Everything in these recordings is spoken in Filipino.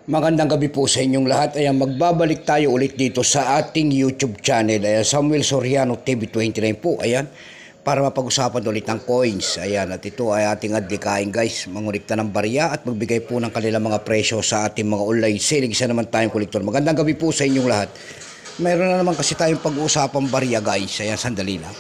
Magandang gabi po sa inyong lahat. Ayan, magbabalik tayo ulit dito sa ating YouTube channel. Ayan, Samuel Soriano TV29 po. Ayan, para mapag-usapan ulit ng coins. Ayan, at ito ay ating adlikain guys. Mangulikta ng barya at magbigay po ng kanilang mga presyo sa ating mga online selling. Isa naman tayong kolektor. Magandang gabi po sa inyong lahat. Mayroon na naman kasi tayong pag-uusapang barya guys. Ayan, sandali lang.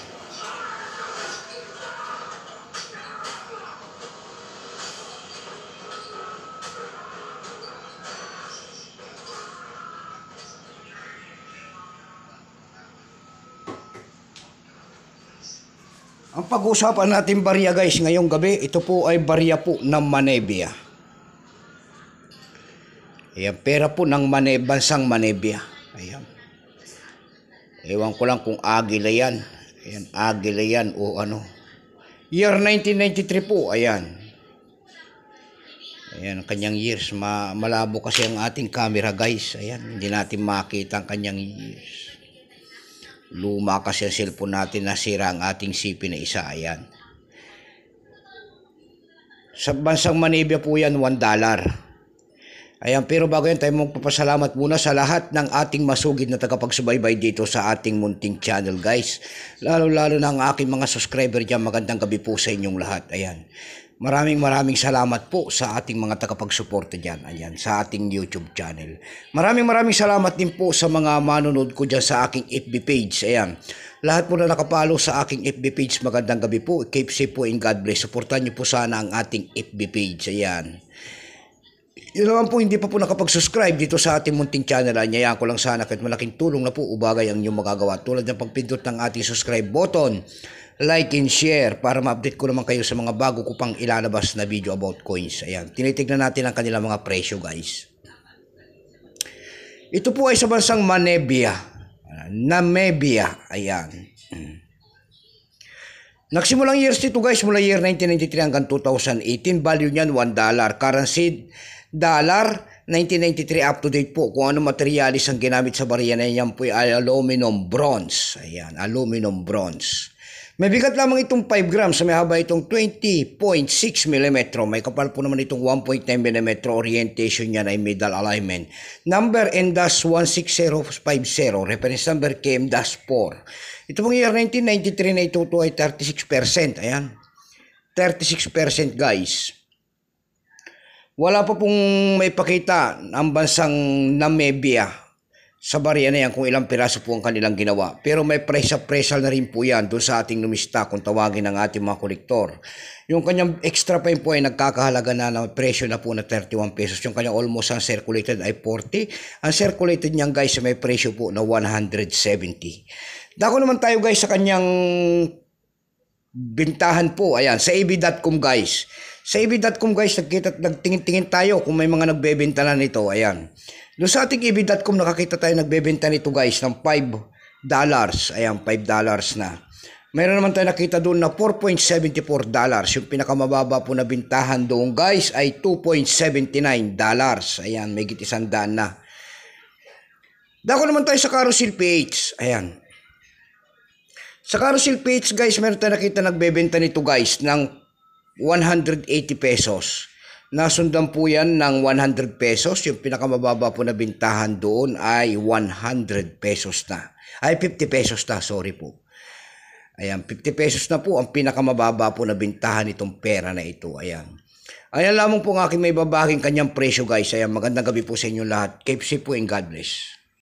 Ang pag-uusapan natin barya guys ngayong gabi, ito po ay barya po ng Manebia. Ayan, pera po ng bansang Manebia. Ayan. Ewan ko lang kung Agila yan. Ayan, Agila yan o ano. Year 1993 po, ayan. Ayan, kanyang years. Malabo kasi ang ating camera guys. Ayan, hindi natin makita ang kanyang years. Luma kasi ang cellphone natin, nasira ang ating CP na isa. Ayan. Sa bansang Manebia po yan, $1. Ayan, pero bago yan tayo magpapasalamat muna sa lahat ng ating masugid na tagapagsubaybay dito sa ating munting channel guys. Lalo na ang aking mga subscriber dyan. Magandang gabi po sa inyong lahat. Ayan. Maraming salamat po sa ating mga tagapagsuporta dyan. Ayan, sa ating YouTube channel. Maraming salamat din po sa mga manonood ko dyan sa aking FB page. Ayan. Lahat po na nakapalo sa aking FB page, magandang gabi po. Keep safe po and God bless. Suportahan niyo po sana ang ating FB page. Ayan. Yun naman po, hindi pa po nakapag-subscribe dito sa ating munting channel. Anyayaan ko lang sana kahit malaking tulong na po ubagay ang inyong magagawa. Tulad ng pagpindot ng ating subscribe button, like and share para ma-update ko naman kayo sa mga bago ko pang ilalabas na video about coins. Ayan, tinitignan natin ang kanilang mga presyo guys. Ito po ay sa bansang Manebia. Namibia. Ayan. Nagsimulang years nito guys mula year 1993 hanggang 2018. Value niyan $1. Currency dollar 1993 up to date po. Kung ano materialis ang ginamit sa barya na yan po ay aluminum bronze. Ayan, aluminum bronze. May bigat lamang itong 5 grams, may haba itong 20.6 mm. May kapal po naman itong 1.9 mm. Orientation niya ay middle alignment. Number N-16050. Reference number KM-4. Ito pong year 1993 na ito ay 36%. Ayan. 36% guys. Wala pa pong may pakita ang bansang Namibia sa barya na yan kung ilang piraso po ang kanilang ginawa. Pero may presal na rin po yan doon sa ating numista kung tawagin ng ating mga kolektor. Yung kanyang extra pa po ay nagkakahalaga na ng presyo na po na 31 pesos. Yung kanyang almost uncirculated ay 40. Ang circulated niyang guys may presyo po na 170. Dako naman tayo guys sa kanyang bintahan po. Ayan, sa ab.com guys. Sa ab.com guys, nagtingin-tingin tayo kung may mga nagbebenta na nito. Ayan. Doon sa ating ab.com nakakita tayo nagbebenta nito guys ng $5. Ayan, $5 na. Mayroon naman tayo nakita doon na $4.74. Yung pinakamababa po na bintahan doon guys ay $2.79. Ayan, may git $100 na. Dako naman tayo sa Carousel PH. Ayan. Sa Carousel PH guys, meron tayo nakita nagbebenta nito guys ng 180 pesos. Nasundan po yan ng 100 pesos. Yung pinakamababa po na bintahan doon ay 100 pesos na. Ay 50 pesos na, sorry po. Ayan, 50 pesos na po ang pinakamababa po na bintahan itong pera na ito. Ayan. Ayan lamang po ang aking may babaging kanyang presyo guys. Ayan, magandang gabi po sa inyo lahat. Keep safe po and God bless.